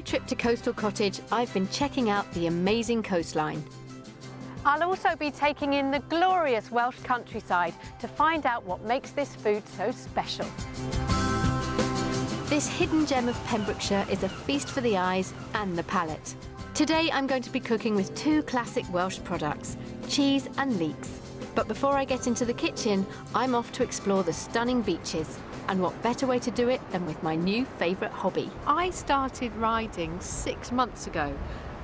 trip to Coastal Cottage, I've been checking out the amazing coastline. I'll also be taking in the glorious Welsh countryside to find out what makes this food so special. This hidden gem of Pembrokeshire is a feast for the eyes and the palate. Today I'm going to be cooking with two classic Welsh products, cheese and leeks. But before I get into the kitchen, I'm off to explore the stunning beaches. And what better way to do it than with my new favourite hobby. I started riding 6 months ago,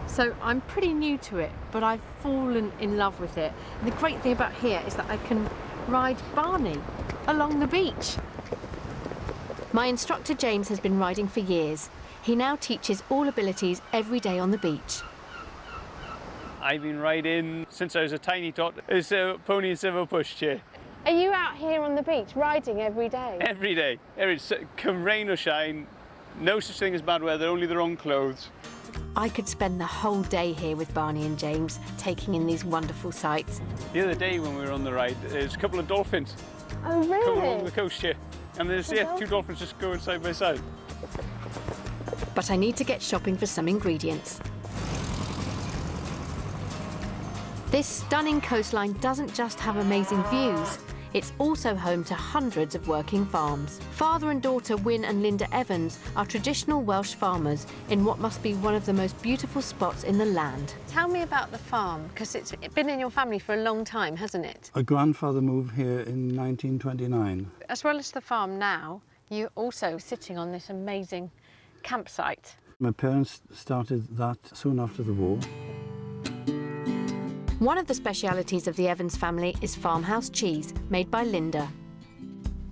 so I'm pretty new to it, but I've fallen in love with it. And the great thing about here is that I can ride Barney along the beach. My instructor James has been riding for years. He now teaches all abilities every day on the beach. I've been riding since I was a tiny tot. It's a pony and silver pushchair. Are you out here on the beach riding every day? Every day. Come rain or shine, no such thing as bad weather, only the wrong clothes. I could spend the whole day here with Barney and James, taking in these wonderful sights. The other day when we were on the ride, there's a couple of dolphins Oh, really? coming along the coast here. And there's two dolphins just going side by side. But I need to get shopping for some ingredients. This stunning coastline doesn't just have amazing views, it's also home to hundreds of working farms. Father and daughter Wyn and Linda Evans are traditional Welsh farmers in what must be one of the most beautiful spots in the land. Tell me about the farm, because it's been in your family for a long time, hasn't it? My grandfather moved here in 1929. As well as the farm now, you're also sitting on this amazing campsite. My parents started that soon after the war. One of the specialities of the Evans family is farmhouse cheese, made by Linda.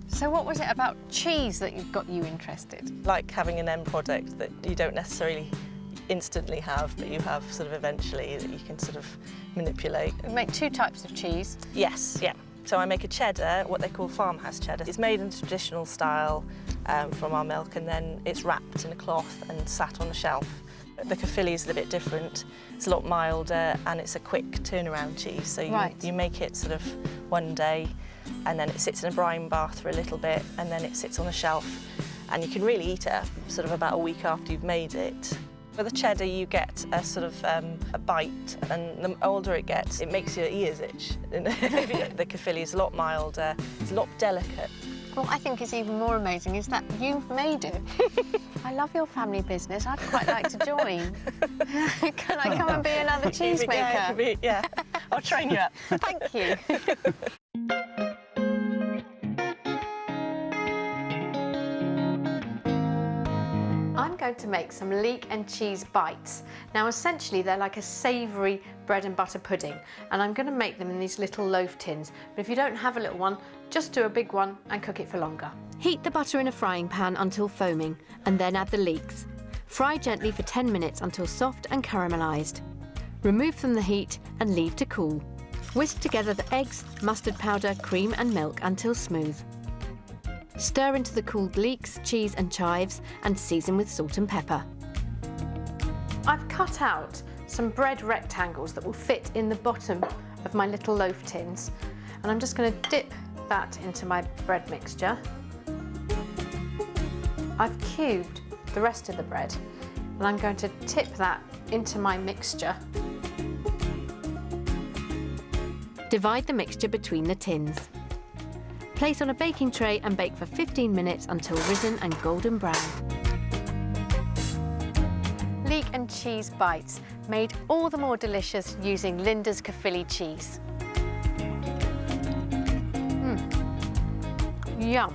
So what was it about cheese that got you interested? Like having an end product that you don't necessarily instantly have, but you have sort of eventually that you can sort of manipulate. We make two types of cheese. Yes, yeah. So I make a cheddar, what they call farmhouse cheddar. It's made in traditional style from our milk, and then it's wrapped in a cloth and sat on a shelf. The Caerphilly is a bit different. It's a lot milder and it's a quick turnaround cheese. So you make it sort of one day and then it sits in a brine bath for a little bit and then it sits on a shelf and you can really eat it sort of about a week after you've made it. For the cheddar you get a sort of a bite, and the older it gets it makes your ears itch. The Caerphilly is a lot milder, it's a lot delicate. What I think is even more amazing is that you've made it. I love your family business. I'd quite like to join. Can I come and be another cheesemaker? Yeah, I'll train you up. Thank you. I'm going to make some leek and cheese bites. Now essentially they're like a savoury bread and butter pudding, and I'm going to make them in these little loaf tins. But if you don't have a little one, just do a big one and cook it for longer. Heat the butter in a frying pan until foaming, and then add the leeks. Fry gently for 10 minutes until soft and caramelised. Remove from the heat and leave to cool. Whisk together the eggs, mustard powder, cream and milk until smooth. Stir into the cooled leeks, cheese and chives and season with salt and pepper. I've cut out some bread rectangles that will fit in the bottom of my little loaf tins, and I'm just going to dip that into my bread mixture. I've cubed the rest of the bread and I'm going to tip that into my mixture. Divide the mixture between the tins. Place on a baking tray and bake for 15 minutes until risen and golden brown. Leek and cheese bites, made all the more delicious using Linda's Caerphilly cheese. Yum.